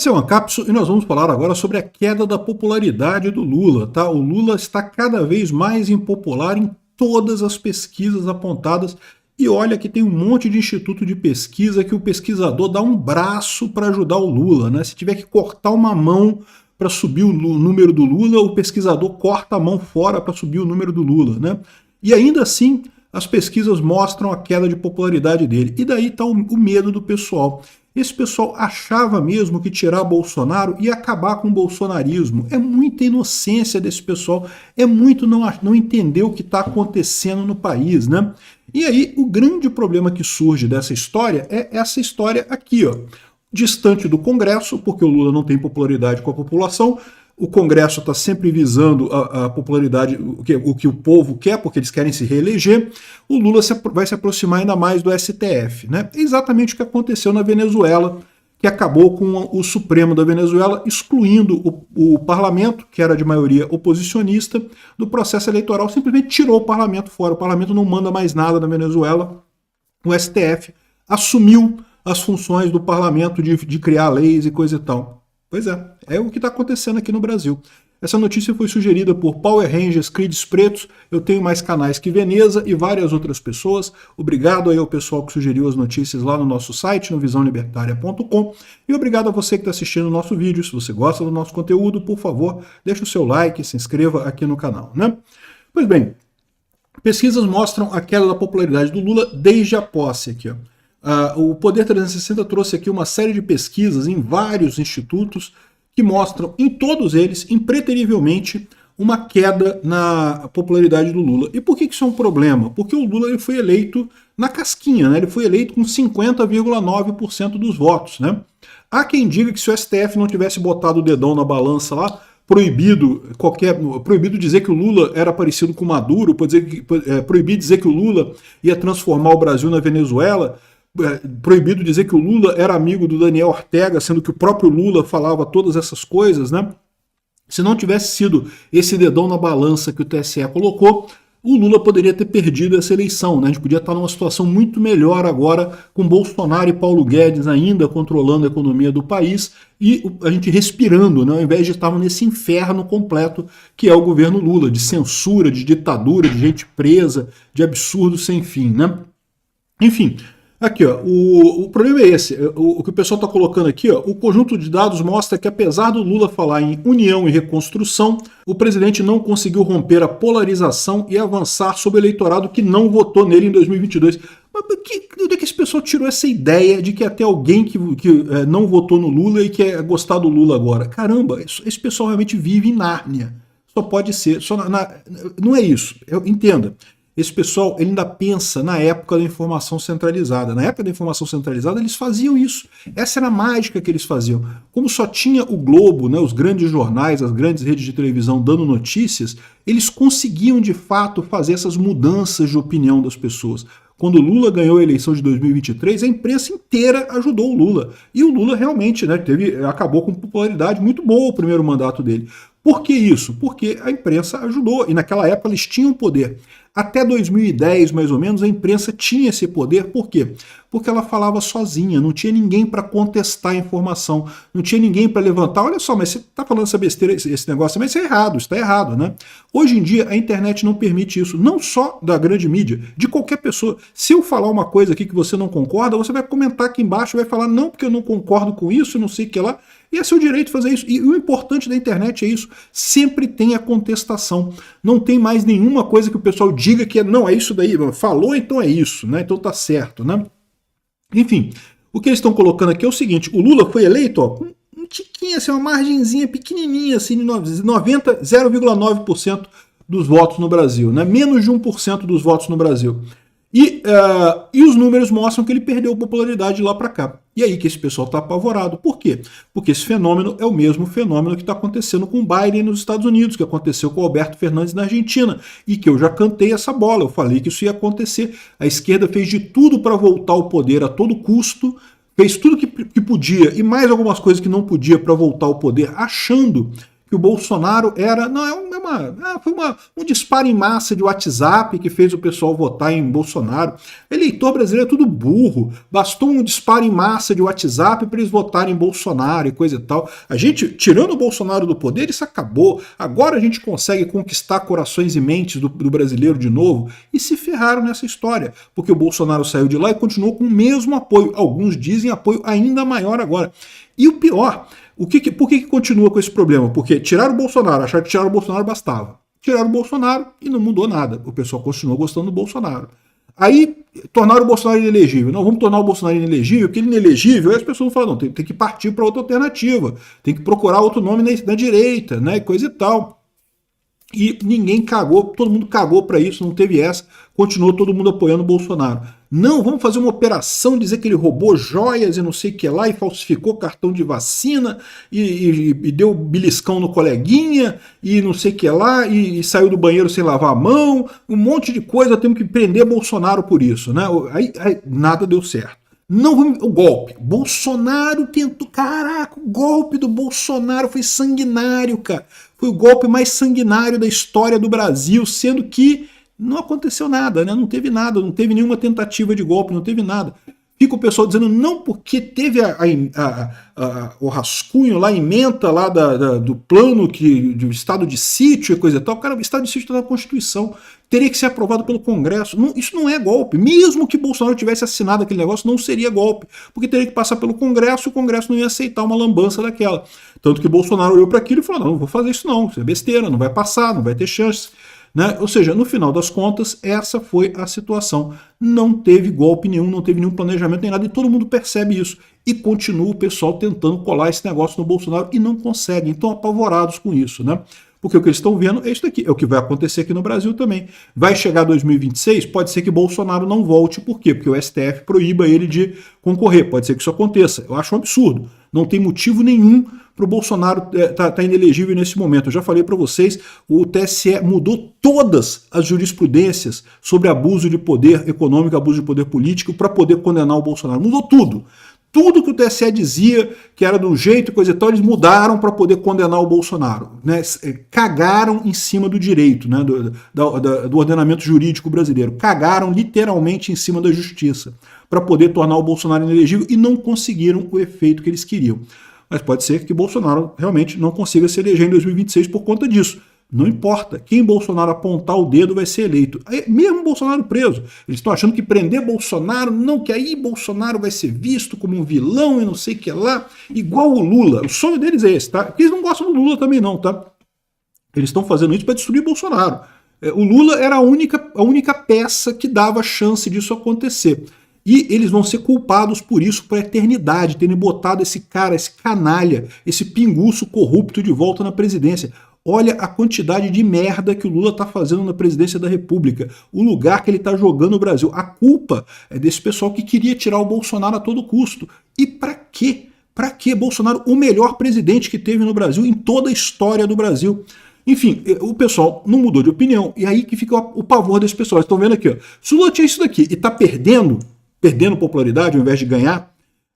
Esse é o Ancapso e nós vamos falar agora sobre a queda da popularidade do Lula, tá? O Lula está cada vez mais impopular em todas as pesquisas apontadas e olha que tem um monte de instituto de pesquisa que o pesquisador dá um braço para ajudar o Lula, né? Se tiver que cortar uma mão para subir o número do Lula, o pesquisador corta a mão fora para subir o número do Lula, né? E ainda assim, as pesquisas mostram a queda de popularidade dele. E daí está o medo do pessoal. Esse pessoal achava mesmo que tirar Bolsonaro ia acabar com o bolsonarismo. É muita inocência desse pessoal, é muito não entender o que está acontecendo no país, né? E aí, o grande problema que surge dessa história é essa história aqui, ó. Distante do Congresso, porque o Lula não tem popularidade com a população, o Congresso está sempre visando a popularidade, o que o povo quer, porque eles querem se reeleger. O Lula vai se aproximar ainda mais do STF, né? É exatamente o que aconteceu na Venezuela, que acabou com o Supremo da Venezuela excluindo o parlamento, que era de maioria oposicionista, do processo eleitoral, simplesmente tirou o parlamento fora. O parlamento não manda mais nada na Venezuela. O STF assumiu as funções do parlamento de criar leis e coisa e tal. Pois é o que está acontecendo aqui no Brasil. Essa notícia foi sugerida por Power Rangers Creeds Pretos, eu tenho mais canais que Veneza e várias outras pessoas. Obrigado aí ao pessoal que sugeriu as notícias lá no nosso site, no visãolibertaria.com. E obrigado a você que está assistindo o nosso vídeo. Se você gosta do nosso conteúdo, por favor, deixe o seu like, se inscreva aqui no canal, né? Pois bem, pesquisas mostram a queda da popularidade do Lula desde a posse aqui, ó. O Poder 360 trouxe aqui uma série de pesquisas em vários institutos que mostram, em todos eles, impreterivelmente, uma queda na popularidade do Lula. E por que isso é um problema? Porque o Lula ele foi eleito na casquinha, né? Ele foi eleito com 50,9% dos votos, né? Há quem diga que se o STF não tivesse botado o dedão na balança lá, proibido dizer que o Lula era parecido com Maduro, proibido dizer que o Lula ia transformar o Brasil na Venezuela, proibido dizer que o Lula era amigo do Daniel Ortega, sendo que o próprio Lula falava todas essas coisas, né? Se não tivesse sido esse dedão na balança que o TSE colocou, o Lula poderia ter perdido essa eleição, né? A gente podia estar numa situação muito melhor agora, com Bolsonaro e Paulo Guedes ainda controlando a economia do país e a gente respirando, né? Ao invés de estar nesse inferno completo que é o governo Lula, de censura, de ditadura, de gente presa, de absurdo sem fim, né? Enfim, aqui, ó, o problema é esse, o que o pessoal está colocando aqui, ó, o conjunto de dados mostra que apesar do Lula falar em união e reconstrução, o presidente não conseguiu romper a polarização e avançar sobre o eleitorado que não votou nele em 2022. Mas onde é que esse pessoal tirou essa ideia de que até alguém que não votou no Lula e quer gostar do Lula agora? Caramba, esse pessoal realmente vive em Nárnia. Só pode ser, não é isso, entenda. Esse pessoal ele ainda pensa na época da informação centralizada. Na época da informação centralizada eles faziam isso. Essa era a mágica que eles faziam. Como só tinha o Globo, né, os grandes jornais, as grandes redes de televisão dando notícias, eles conseguiam de fato fazer essas mudanças de opinião das pessoas. Quando o Lula ganhou a eleição de 2023, a imprensa inteira ajudou o Lula. E o Lula realmente, né, acabou com popularidade muito boa o primeiro mandato dele. Por que isso? Porque a imprensa ajudou, e naquela época eles tinham poder. Até 2010, mais ou menos, a imprensa tinha esse poder. Por quê? Porque ela falava sozinha, não tinha ninguém para contestar a informação, não tinha ninguém para levantar. Olha só, mas você está falando essa besteira, esse negócio, mas isso é errado, está errado, né? Hoje em dia, a internet não permite isso, não só da grande mídia, de qualquer pessoa. Se eu falar uma coisa aqui que você não concorda, você vai comentar aqui embaixo, vai falar, não, porque eu não concordo com isso, não sei o que lá. E é seu direito de fazer isso. E o importante da internet é isso. Sempre tem a contestação. Não tem mais nenhuma coisa que o pessoal diga que não, é isso daí. Falou, então é isso, né? Então tá certo, né? Enfim, o que eles estão colocando aqui é o seguinte, o Lula foi eleito, ó, com um tiquinho, assim, uma margenzinha pequenininha, assim, de 0,9% dos votos no Brasil, né? Menos de 1% dos votos no Brasil. E os números mostram que ele perdeu popularidade de lá para cá. E aí que esse pessoal está apavorado. Por quê? Porque esse fenômeno é o mesmo fenômeno que está acontecendo com o Biden nos Estados Unidos, que aconteceu com o Alberto Fernandes na Argentina, e que eu já cantei essa bola, eu falei que isso ia acontecer. A esquerda fez de tudo para voltar ao poder a todo custo, fez tudo que podia e mais algumas coisas que não podia para voltar ao poder, achando que o Bolsonaro era... Não, foi um disparo em massa de WhatsApp que fez o pessoal votar em Bolsonaro. Eleitor brasileiro é tudo burro. Bastou um disparo em massa de WhatsApp para eles votarem em Bolsonaro e coisa e tal. A gente, tirando o Bolsonaro do poder, isso acabou. Agora a gente consegue conquistar corações e mentes do brasileiro de novo, e se ferraram nessa história, porque o Bolsonaro saiu de lá e continuou com o mesmo apoio. Alguns dizem apoio ainda maior agora. E o pior... Por que continua com esse problema? Porque tiraram o Bolsonaro, acharam que tirar o Bolsonaro bastava. Tiraram o Bolsonaro e não mudou nada. O pessoal continuou gostando do Bolsonaro. Aí tornaram o Bolsonaro inelegível. Não, vamos tornar o Bolsonaro inelegível, porque ele é inelegível, aí as pessoas falam, não, tem que partir para outra alternativa, tem que procurar outro nome na direita, né, coisa e tal. E ninguém cagou, todo mundo cagou para isso, não teve essa, continuou todo mundo apoiando o Bolsonaro. Não, vamos fazer uma operação, dizer que ele roubou joias e não sei o que lá, e falsificou cartão de vacina, e deu beliscão no coleguinha, e não sei o que lá, e saiu do banheiro sem lavar a mão, um monte de coisa, temos que prender Bolsonaro por isso, né? Aí nada deu certo. Não, o golpe. Bolsonaro tentou... Caraca, o golpe do Bolsonaro foi sanguinário, cara. Foi o golpe mais sanguinário da história do Brasil, sendo que não aconteceu nada, né? Não teve nada, não teve nenhuma tentativa de golpe, não teve nada. Fica o pessoal dizendo, não, porque teve o rascunho lá, a ementa lá do plano do estado de sítio e coisa e tal. Cara, o estado de sítio está na Constituição. Teria que ser aprovado pelo Congresso. Não, isso não é golpe. Mesmo que Bolsonaro tivesse assinado aquele negócio, não seria golpe. Porque teria que passar pelo Congresso e o Congresso não ia aceitar uma lambança daquela. Tanto que Bolsonaro olhou para aquilo e falou, não vou fazer isso não, isso é besteira, não vai passar, não vai ter chance. Né? Ou seja, no final das contas, essa foi a situação. Não teve golpe nenhum, não teve nenhum planejamento nem nada, e todo mundo percebe isso. E continua o pessoal tentando colar esse negócio no Bolsonaro e não conseguem, estão apavorados com isso, né? Porque o que eles estão vendo é isso daqui, é o que vai acontecer aqui no Brasil também. Vai chegar 2026, pode ser que Bolsonaro não volte, por quê? Porque o STF proíba ele de concorrer, pode ser que isso aconteça. Eu acho um absurdo, não tem motivo nenhum para o Bolsonaro tá inelegível nesse momento. Eu já falei para vocês, o TSE mudou todas as jurisprudências sobre abuso de poder econômico, abuso de poder político, para poder condenar o Bolsonaro. Mudou tudo. Tudo que o TSE dizia que era de um jeito e coisa e tal, eles mudaram para poder condenar o Bolsonaro. Né? Cagaram em cima do direito, né? do ordenamento jurídico brasileiro. Cagaram literalmente em cima da justiça para poder tornar o Bolsonaro inelegível e não conseguiram o efeito que eles queriam. Mas pode ser que Bolsonaro realmente não consiga se eleger em 2026 por conta disso. Não importa, quem Bolsonaro apontar o dedo vai ser eleito. Aí, mesmo Bolsonaro preso, eles estão achando que prender Bolsonaro, não, que aí Bolsonaro vai ser visto como um vilão e não sei o que lá, igual o Lula. O sonho deles é esse, tá? Porque eles não gostam do Lula também não, tá? Eles estão fazendo isso para destruir Bolsonaro. O Lula era a única peça que dava chance disso acontecer. E eles vão ser culpados por isso por a eternidade, terem botado esse cara, esse canalha, esse pinguço corrupto de volta na presidência. Olha a quantidade de merda que o Lula está fazendo na presidência da República, o lugar que ele está jogando o Brasil. A culpa é desse pessoal que queria tirar o Bolsonaro a todo custo. E para quê? Para quê? Bolsonaro, o melhor presidente que teve no Brasil, em toda a história do Brasil. Enfim, o pessoal não mudou de opinião, e aí que fica o pavor desse pessoal. Vocês estão vendo aqui, ó. Se o Lula tinha isso daqui e está perdendo popularidade ao invés de ganhar,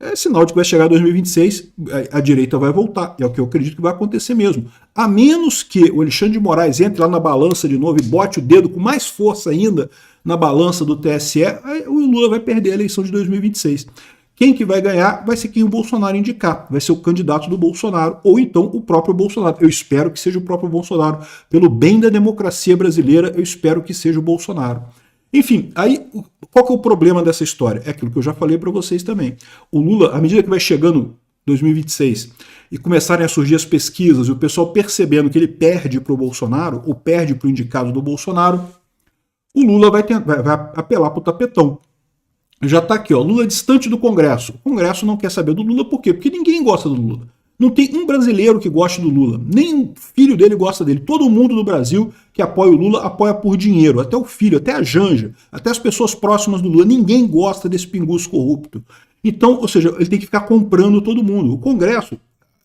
é sinal de que vai chegar 2026, a direita vai voltar. É o que eu acredito que vai acontecer mesmo. A menos que o Alexandre de Moraes entre lá na balança de novo e bote o dedo com mais força ainda na balança do TSE, o Lula vai perder a eleição de 2026. Quem que vai ganhar vai ser quem o Bolsonaro indicar. Vai ser o candidato do Bolsonaro, ou então o próprio Bolsonaro. Eu espero que seja o próprio Bolsonaro. Pelo bem da democracia brasileira, eu espero que seja o Bolsonaro. Enfim, aí qual que é o problema dessa história? É aquilo que eu já falei para vocês também. O Lula, à medida que vai chegando 2026 e começarem a surgir as pesquisas e o pessoal percebendo que ele perde para o Bolsonaro, ou perde para o indicado do Bolsonaro, o Lula vai apelar para o tapetão. Já está aqui, ó, Lula distante do Congresso. O Congresso não quer saber do Lula, por quê? Porque ninguém gosta do Lula. Não tem um brasileiro que goste do Lula, nem o filho dele gosta dele. Todo mundo no Brasil que apoia o Lula apoia por dinheiro, até o filho, até a Janja, até as pessoas próximas do Lula. Ninguém gosta desse pinguço corrupto. Então, ou seja, ele tem que ficar comprando todo mundo. O Congresso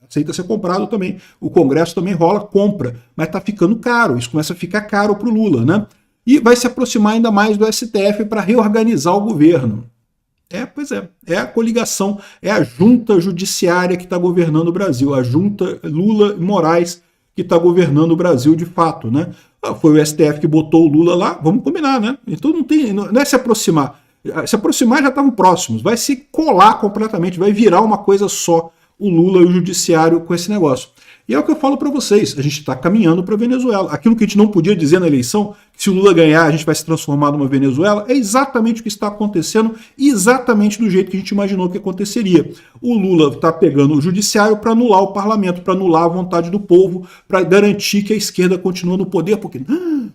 aceita ser comprado também. O Congresso também rola compra, mas está ficando caro. Isso começa a ficar caro para o Lula, né? E vai se aproximar ainda mais do STF para reorganizar o governo. Pois é. É a coligação, é a junta judiciária que está governando o Brasil. A junta Lula e Moraes, que está governando o Brasil de fato, né? Foi o STF que botou o Lula lá, vamos combinar, né? Então não é se aproximar. Se aproximar já estavam próximos, vai se colar completamente, vai virar uma coisa só o Lula e o judiciário com esse negócio. E é o que eu falo para vocês, a gente está caminhando para a Venezuela. Aquilo que a gente não podia dizer na eleição, que se o Lula ganhar a gente vai se transformar numa Venezuela, é exatamente o que está acontecendo e exatamente do jeito que a gente imaginou que aconteceria. O Lula está pegando o judiciário para anular o parlamento, para anular a vontade do povo, para garantir que a esquerda continua no poder,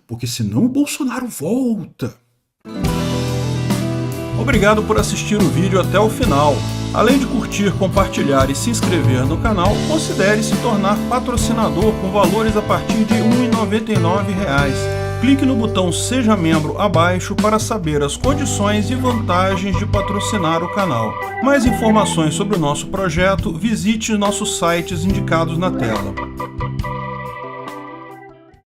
porque senão o Bolsonaro volta. Obrigado por assistir o vídeo até o final. Além de curtir, compartilhar e se inscrever no canal, considere se tornar patrocinador com valores a partir de R$ 1,99. Clique no botão Seja Membro abaixo para saber as condições e vantagens de patrocinar o canal. Mais informações sobre o nosso projeto, visite nossos sites indicados na tela.